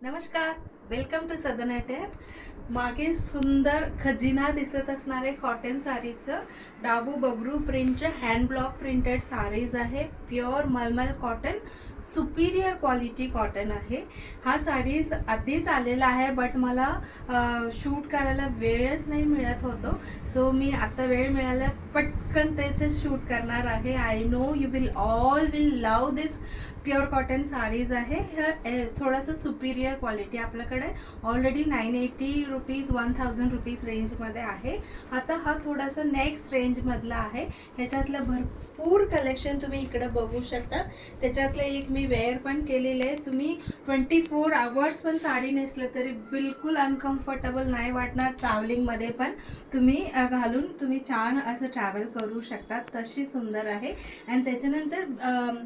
नमस्कार, welcome to सदन अटेर. मागे सुंदर खजिना दिसत असणारे कॉटन साडीचं डाबू बगरू प्रिंटचे हँड ब्लॉक प्रिंटेड साडीज आहे. प्युअर मलमल कॉटन, सुपिरियर क्वालिटी कॉटन आहे. हा साडीज आधीच आलेला आहे, बट मला शूट करायला वेळच नाही मिळत होतो. सो मी आता वेळ मिळाला पटकन त्याचं शूट करणार आहे. I know you will love this pure cotton saris आहे. थोडंसं सुपिरियर क्वालिटी आपल्याकडे ऑलरेडी 980 रुपीज 1000 रुपीज रेंजमध्ये आहे. आता हा थोडासा नेक्स्ट रेंजमधला आहे. ह्याच्यातलं भरपूर कलेक्शन तुम्ही इकडे बघू शकता. त्याच्यातलं एक मी वेअर पण केलेलं आहे. तुम्ही 24 आवर्स पण साडी नेसलं तरी बिलकुल अनकम्फर्टेबल नाही वाटणार. ट्रॅव्हलिंगमध्ये पण तुम्ही घालून तुम्ही छान असं ट्रॅव्हल करू शकता. तशी सुंदर आहे. आणि त्याच्यानंतर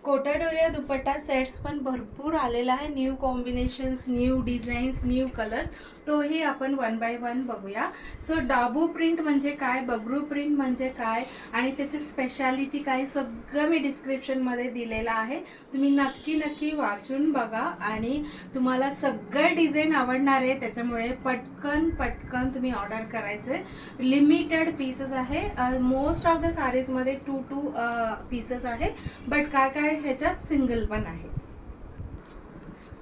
कोटाडोरिया दुपट्टा सेट्स पण भरपूर आलेला आहे. New combinations, new designs, new colours, तोही आपण वन बाय वन बघूया. सो डाबू प्रिंट म्हणजे काय, बगरू प्रिंट म्हणजे काय आणि त्याची स्पेशालिटी काय, सगळं मी डिस्क्रिप्शनमध्ये दिलेलं आहे. तुम्ही नक्की वाचून बघा आणि तुम्हाला सगळं डिझाईन आवडणार आहे. त्याच्यामुळे पटकन तुम्ही ऑर्डर करायचे. लिमिटेड पीसेस आहे. मोस्ट ऑफ द साडीजमध्ये 2 पीसेस आहे, बट काय ह्याच्यात सिंगल पण आहे.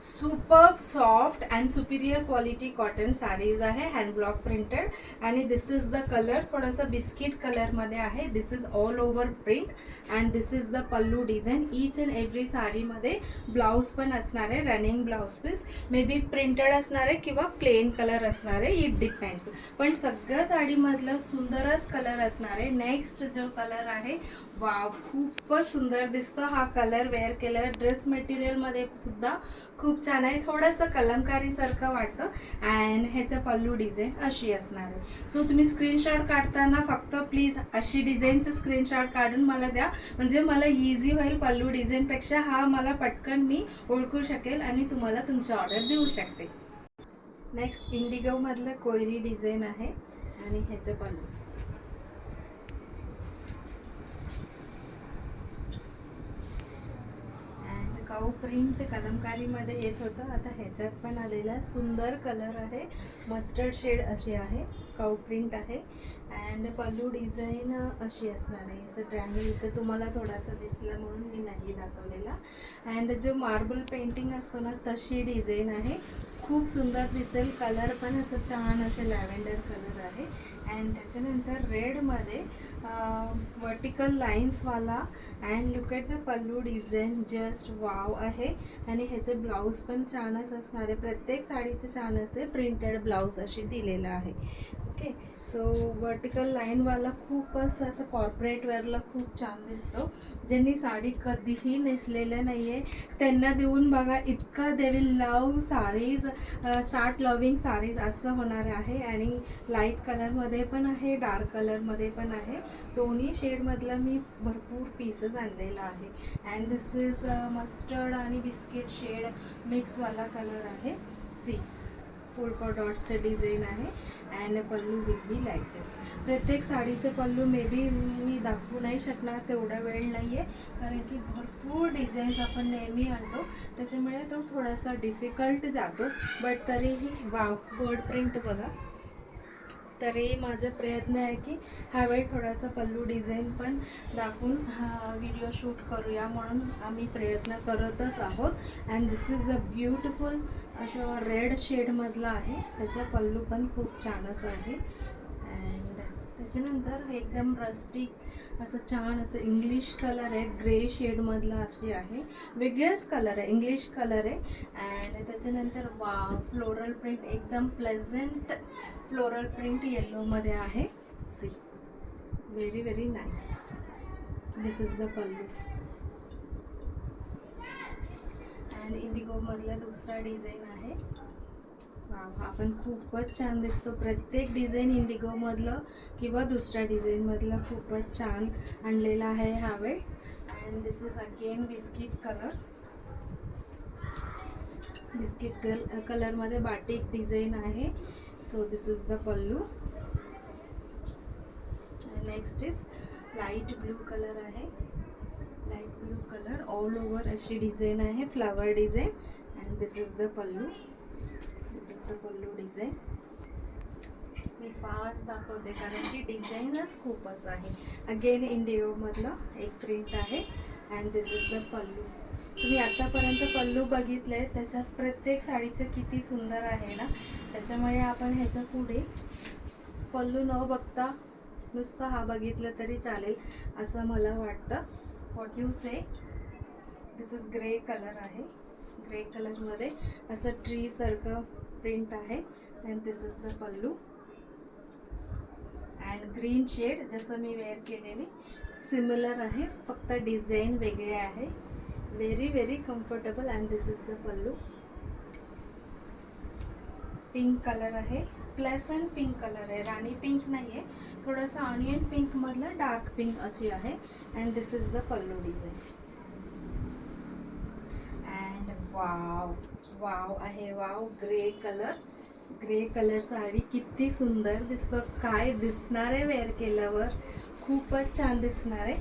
Super soft and superior quality cotton saris आहे, हँड ब्लॉक प्रिंटेड. आणि दिस इज द कलर, थोडासा बिस्किट कलरमध्ये आहे. This is all over print and this is the pallu design. Each and every साडीमध्ये ब्लाऊज पण असणार आहे, running blouse piece. May be printed असणार आहे किंवा प्लेन कलर असणार आहे, इट डिपेंड्स. पण सगळ्या साडीमधलं सुंदरच कलर असणार आहे. नेक्स्ट जो कलर आहे, वाव, खूपच सुंदर दिसतो हा कलर. वेअर केलर ड्रेस मटेरियलमध्ये सुद्धा खूप छान आहे. थोडंसं कलमकारीसारखं वाटतं. अँड ह्याच्या पल्लू डिझाईन अशी असणार आहे. सो तुम्ही स्क्रीनशॉट काढताना फक्त प्लीज अशी डिझाईनचं स्क्रीनशॉट काढून मला द्या, म्हणजे मला इझी होईल. पल्लू डिझाईनपेक्षा हा मला पटकन मी ओळखू शकेल आणि तुम्हाला तुमची ऑर्डर देऊ शकते. नेक्स्ट इंडिगोमधलं कोयरी डिझाईन आहे आणि ह्याचं पल्लू. काऊ प्रिंट कलमकारीमध्ये येत होतं, आता ह्याच्यात पण आलेला सुंदर कलर आहे. मस्टर्ड शेड अशी आहे, काऊ प्रिंट आहे. अँड पल्लू डिझाईन अशी असणार आहे. असं ट्रँगल इथं तुम्हाला थोडासा दिसला म्हणून मी नाही दाखवलेला. अँड जो मार्बल पेंटिंग असतो ना, तशी डिझाईन आहे. खूप सुंदर दिसेल. कलर पण असं छान असे लॅव्हेंडर कलर आहे. अँड त्याच्यानंतर रेडमध्ये वर्टिकल लाईन्सवाला. And look at the pallu design, just wow आहे. आणि ह्याचे ब्लाऊज पण छानच असणार आहे. प्रत्येक साडीचं छान असे प्रिंटेड ब्लाऊज अशी दिलेलं आहे. ओके, सो वर्टिकल लाईनवाला खूपच असं कॉर्पोरेट वेअरला खूप छान दिसतो. ज्यांनी साडी कधीही नेसलेलं नाही आहे त्यांना देऊन बघा, इतका they will love sarees, start loving sarees असं होणार आहे. आणि लाईट कलरमध्ये पण आहे, डार्क कलरमध्ये पण आहे. दोन्ही शेडमधला मी भरपूर पीसेस आणलेला आहे. अँड दिस इज मस्टर्ड आणि बिस्किट शेड मिक्सवाला कलर आहे. सी, पोल्का डॉट्सचे डिझाईन आहे. And pallu will be like this. प्रत्येक साडीचे पल्लू मे बी मी दाखवू नाही शकणार, तेवढा वेळ नाही आहे, कारण की भरपूर डिझाईन्स आपण नेहमी आणतो, त्याच्यामुळे तो थोडासा डिफिकल्ट जातो. बट तरीही वाव, बर्ड प्रिंट बघा. तरी माझा प्रयत्न आहे की ह्यावेळी थोडासा पल्लू डिझाईन पण दाखवून हा व्हिडिओ शूट करूया, म्हणून आम्ही प्रयत्न करतच आहोत. And this is the beautiful असं रेड शेडमधला आहे. त्याचा पल्लू पण खूप छान असं आहे. अँड त्याच्यानंतर एकदम रस्टिक असं छान असं इंग्लिश कलर आहे, ग्रे शेडमधला अशी आहे. वेगळाच कलर आहे, इंग्लिश कलर आहे. अँड त्याच्यानंतर वा, फ्लोरल प्रिंट, एकदम प्लेझंट फ्लोरल प्रिंट येल्लोमध्ये आहे. See, very very nice. This is the pallu. And इंडिगोमधला दुसरा डिझाईन आहे. हा पण खूपच छान दिसतो. प्रत्येक डिझाईन इंडिगोमधलं किंवा दुसऱ्या डिझाईनमधलं खूपच छान आणलेला आहे ह्यावेळी. And this is again biscuit colour. Biscuit कलरमध्ये बाटिक डिझाईन आहे. So this is the pallu. Next is light blue colour आहे. Light blue colour all over अशी डिझाईन आहे, flower design. And this is the pallu. This is the pallu design. मी fast दाखवते कारण की डिझाईनच खूपच आहे. अगेन इंडिगोमधलं एक प्रिंट आहे. अँड दिस इज द पल्लू. तुम्ही आतापर्यंत पल्लू बघितले, त्याच्यात प्रत्येक साडीचं किती सुंदर आहे ना. त्याच्यामुळे आपण ह्याच्या पुढे पल्लू न बघता नुसतं हा बघितलं तरी चालेल असं मला वाटतं. What you say. This is grey colour आहे. ग्रे कलरमध्ये असं ट्री सारखं प्रिंट आहे. And this is the pallu. And green shade जसं मी वेअर केलेली सिमिलर आहे, फक्त डिझाईन वेगळे आहे. Very very comfortable. And this is the pallu. Pink colour आहे. प्लेसंट पिंक कलर आहे. राणी पिंक नाही आहे, थोडंसं ऑनियन पिंक मधलं डार्क पिंक अशी आहे. And this is the pallu design. And wow wow आहे. Wow grey colour. Grey colour sari किती सुंदर दिसतं. काय दिसणार आहे वेअर केल्यावर, खूपच छान दिसणार आहे.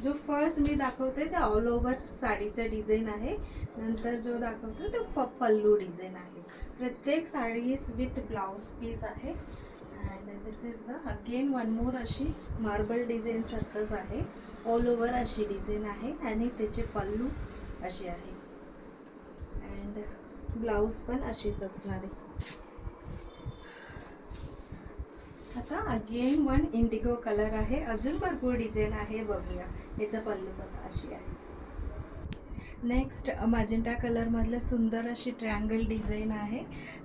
जो फर्स्ट मी दाखवते ते ऑल ओव्हर साडीचं डिझाईन आहे. नंतर जो दाखवतो ते पल्लू डिझाईन आहे. प्रत्येक साडी विथ ब्लाउज पीस आहे. And this is the again one more अशी मार्बल डिझाईन सारखंच आहे. ऑल ओव्हर अशी डिझाईन आहे आणि त्याचे पल्लू अशी आहे. अँड ब्लाउज पण अशीच असणार आहे. आता अगेन वन इंडिगो कलर आहे. अजून भरपूर डिझाईन आहे, बघूया. याचा पल्लू बघा अशी आहे. नेक्स्ट मॅजेंटा कलरमधलं सुंदर अशी ट्रायंगल डिझाईन आहे.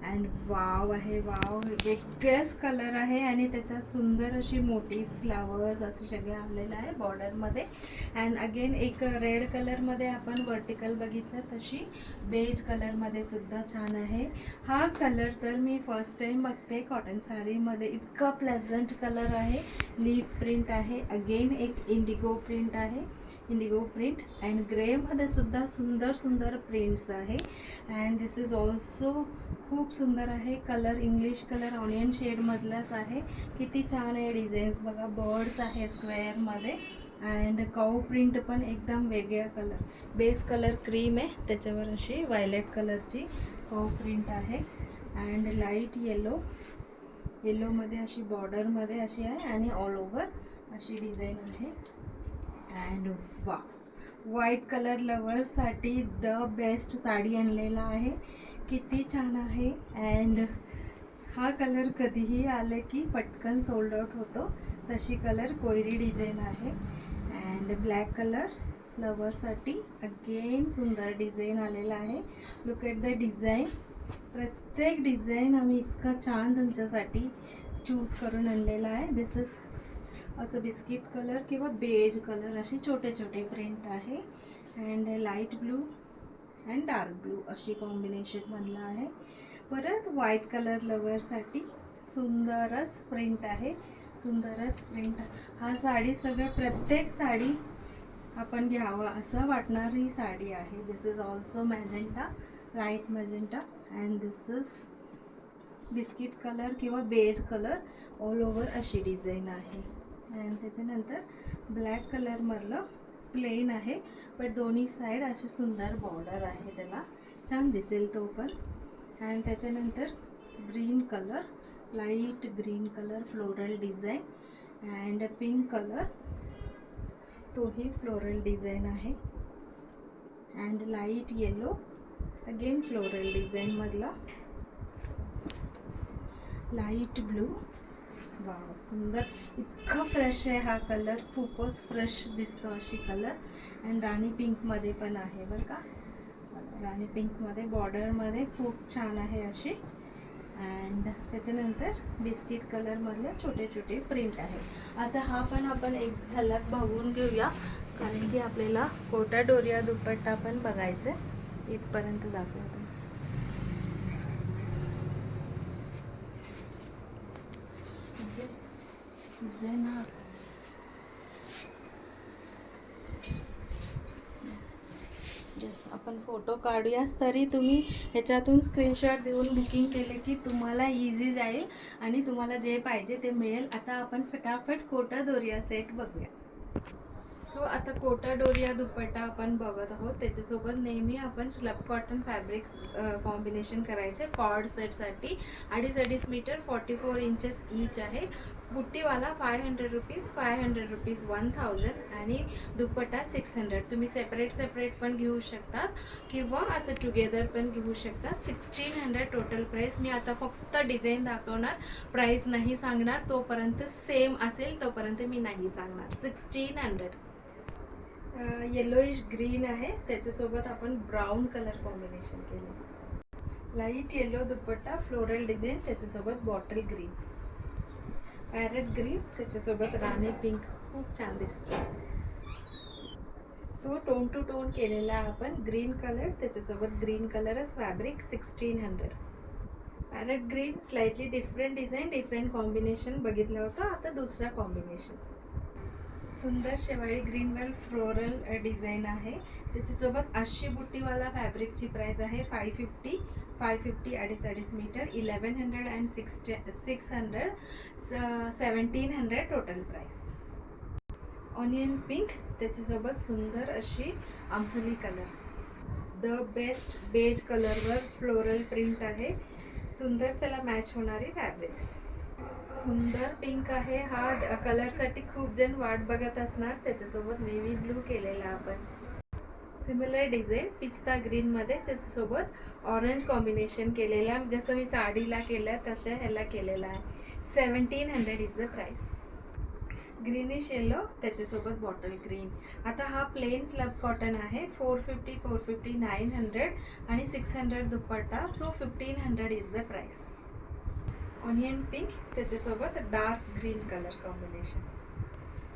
अँड वाव आहे. वाव वेगळाच कलर आहे आणि त्याच्यात सुंदर अशी मोठी फ्लावर्स असे सगळे आलेलं आहे बॉर्डरमध्ये. अँड अगेन एक रेड कलरमध्ये आपण वर्टिकल बघितलं, तशी बेज कलरमध्ये सुद्धा छान आहे. हा कलर तर मी फर्स्ट टाईम बघते कॉटन साडीमध्ये. इतका प्लेझंट कलर आहे. लीफ प्रिंट आहे. अगेन एक इंडिगो प्रिंट आहे. Indigo print. अँड ग्रेमध्ये सुद्धा सुंदर सुंदर प्रिंट्स आहे. अँड दिस इज ऑल्सो खूप सुंदर आहे. कलर इंग्लिश कलर ऑनियन शेडमधलाच आहे. किती छान आहे डिझाईन्स बघा. बर्ड्स आहे स्क्वेअरमध्ये. अँड काऊ प्रिंट पण एकदम वेगळ्या कलर. बेस कलर क्रीम आहे, त्याच्यावर अशी व्हायलेट कलरची काऊ प्रिंट आहे. And light yellow. येलोमध्ये अशी बॉर्डरमध्ये अशी आहे आणि ऑल ओव्हर अशी डिझाईन आहे. अँड वा व्हाईट कलर लवर्ससाठी द बेस्ट साडी आणलेला आहे. किती छान आहे. अँड हा कलर कधीही आले की पटकन सोल्ड आउट होतो, तशी कलर कोयरी डिझाईन आहे. अँड ब्लॅक कलर लवर्ससाठी अगेन सुंदर डिझाईन आलेला आहे. Look at the design. प्रत्येक डिझाईन आम्ही इतकं छान तुमच्यासाठी चूज करून आणलेला आहे. दिस इज असं बिस्किट कलर किंवा बेज कलर अशी छोटे छोटे प्रिंट आहे. And light blue and dark blue अशी कॉम्बिनेशनमधलं आहे. परत व्हाईट कलर लवरसाठी सुंदरच प्रिंट आहे. सुंदरच प्रिंट. हा साडी सगळं प्रत्येक साडी आपण घ्यावं असं वाटणारी साडी आहे. This is also magenta, light magenta. And this is biscuit colour किंवा बेज कलर. ऑल ओव्हर अशी डिझाईन आहे. अँड त्याच्यानंतर ब्लॅक कलरमधलं प्लेन आहे, पण दोन्ही साईड अशी सुंदर बॉर्डर आहे, त्याला छान दिसेल तो पण. अँड त्याच्यानंतर green colour, light green colour floral design. And pink colour, तोही फ्लोरल डिझाईन आहे. And light yellow again floral डिझाईनमधला. Light blue. वाव सुंदर. इतका फ्रेश आहे हा कलर, खूपच फ्रेश दिसतो अशी कलर. अँड राणी पिंकमध्ये पण आहे बरं का. राणी पिंकमध्ये बॉर्डरमध्ये खूप छान आहे अशी. अँड त्याच्यानंतर बिस्किट कलरमधले छोटे छोटे प्रिंट आहे. आता हा पण आपण एक झलक बघून घेऊया, कारण की आपल्याला कोटा डोरिया दुपट्टा पण बघायचं. इथपर्यंत दाखवतो. आपण फोटो काढूयाच, तरी तुम्ही ह्याच्यातून स्क्रीनशॉट देऊन बुकिंग केले की तुम्हाला इझी जाईल आणि तुम्हाला जे पाहिजे ते मिळेल. आता आपण फटाफट कोटा दोरिया सेट बघूया. सो आता कोटा डोरिया दुपट्टा आपण बघत आहोत. त्याच्यासोबत नेहमी आपण स्लब कॉटन फॅब्रिक्स कॉम्बिनेशन करायचे कॉर्ड सेटसाठी. 2.5 मीटर 44 इंचेस ईच आहे. बुट्टीवाला 500 रुपीज, 500 रुपीज 1000 आणि दुपट्टा 600. तुम्ही सेपरेट पण घेऊ शकता किंवा असं टुगेदर पण घेऊ शकता. 1600 टोटल प्राईस. मी आता फक्त डिझाईन दाखवणार, प्राईस नाही सांगणार. तोपर्यंत सेम असेल तोपर्यंत मी नाही सांगणार. 1600. येलोइश ग्रीन आहे, त्याच्यासोबत आपण ब्राऊन कलर कॉम्बिनेशन केलं. लाईट येलो दुपट्टा, फ्लोरल डिझाईन, त्याच्यासोबत बॉटल ग्रीन, पॅरेट ग्रीन, त्याच्यासोबत राणी पिंक. खूप छान दिसतं. सो टोन टू टोन केलेला आपण ग्रीन कलर, त्याच्यासोबत ग्रीन कलरच fabric. 1600. Parrot green, slightly different design, different combination बघितलं होतं. आता दुसरा कॉम्बिनेशन. सुंदर शेवाळी ग्रीनवर फ्लोरल डिझाईन आहे. त्याच्यासोबत 80 बुट्टीवाला फॅब्रिकची प्राइस आहे 550. 550 2.5 मीटर, 1100 अँड 600, 1700 टोटल प्राइस. ऑनियन पिंक, त्याच्यासोबत सुंदर अशी आमसुली कलर. द बेस्ट बेज कलरवर फ्लोरल प्रिंट आहे. सुंदर त्याला मॅच होणारी फॅब्रिक्स. सुंदर पिंक आहे. हा कलरसाठी खूप जण वाट बघत असणार. त्याच्यासोबत नेव्ही ब्लू केलेला आपण. सिमिलर डिझाईन पिस्ता ग्रीनमध्ये, त्याच्यासोबत ऑरेंज कॉम्बिनेशन केलेला. जसं मी साडीला केलं तसं ह्याला केलेला आहे. 1700 is the price. Greenish yellow, त्याच्यासोबत बॉटल ग्रीन. आता हा प्लेन स्लब कॉटन आहे. 450, 450, 900 आणि 600 dupatta. So 1500 is the price. Onion pink, त्याच्यासोबत डार्क ग्रीन कलर कॉम्बिनेशन.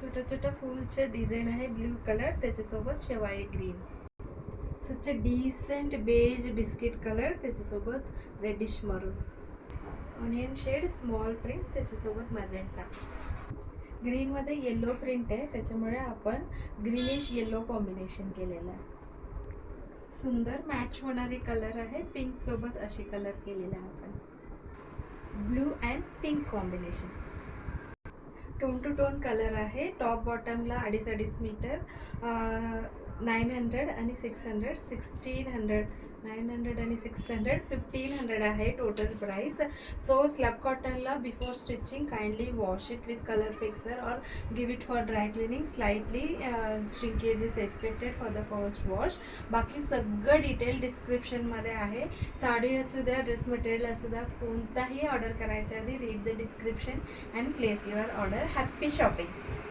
छोट्या छोट्या फूलचे डिझाईन आहे. ब्ल्यू कलर, त्याच्यासोबत शेवाळी green. Such a decent beige biscuit colour, त्याच्यासोबत reddish maroon. Onion shade small print, त्याच्यासोबत मजेंटा. ग्रीनमध्ये येलो प्रिंट आहे, त्याच्यामुळे आपण ग्रीनिश येलो कॉम्बिनेशन केलेलं आहे. सुंदर मॅच होणारी कलर आहे. पिंक सोबत अशी कलर केलेला आहे आपण. Blue and pink combination. Tone to tone colour आहे. टॉप बॉटमला 2.5 मीटर, 900 आणि 600, 1600. 900 आणि 600, 1500 आहे टोटल प्राइस. सो स्लब कॉटनला before stitching kindly wash it with colour fixer और give it for dry cleaning. Slightly shrinkage is expected for the first wash. बाकी सगळं detail डिस्क्रिप्शनमध्ये आहे. साडी असू द्या, ड्रेस मटेरियल असू द्या, कोणताही ऑर्डर करायच्या आधी read the description and place your order. Happy shopping.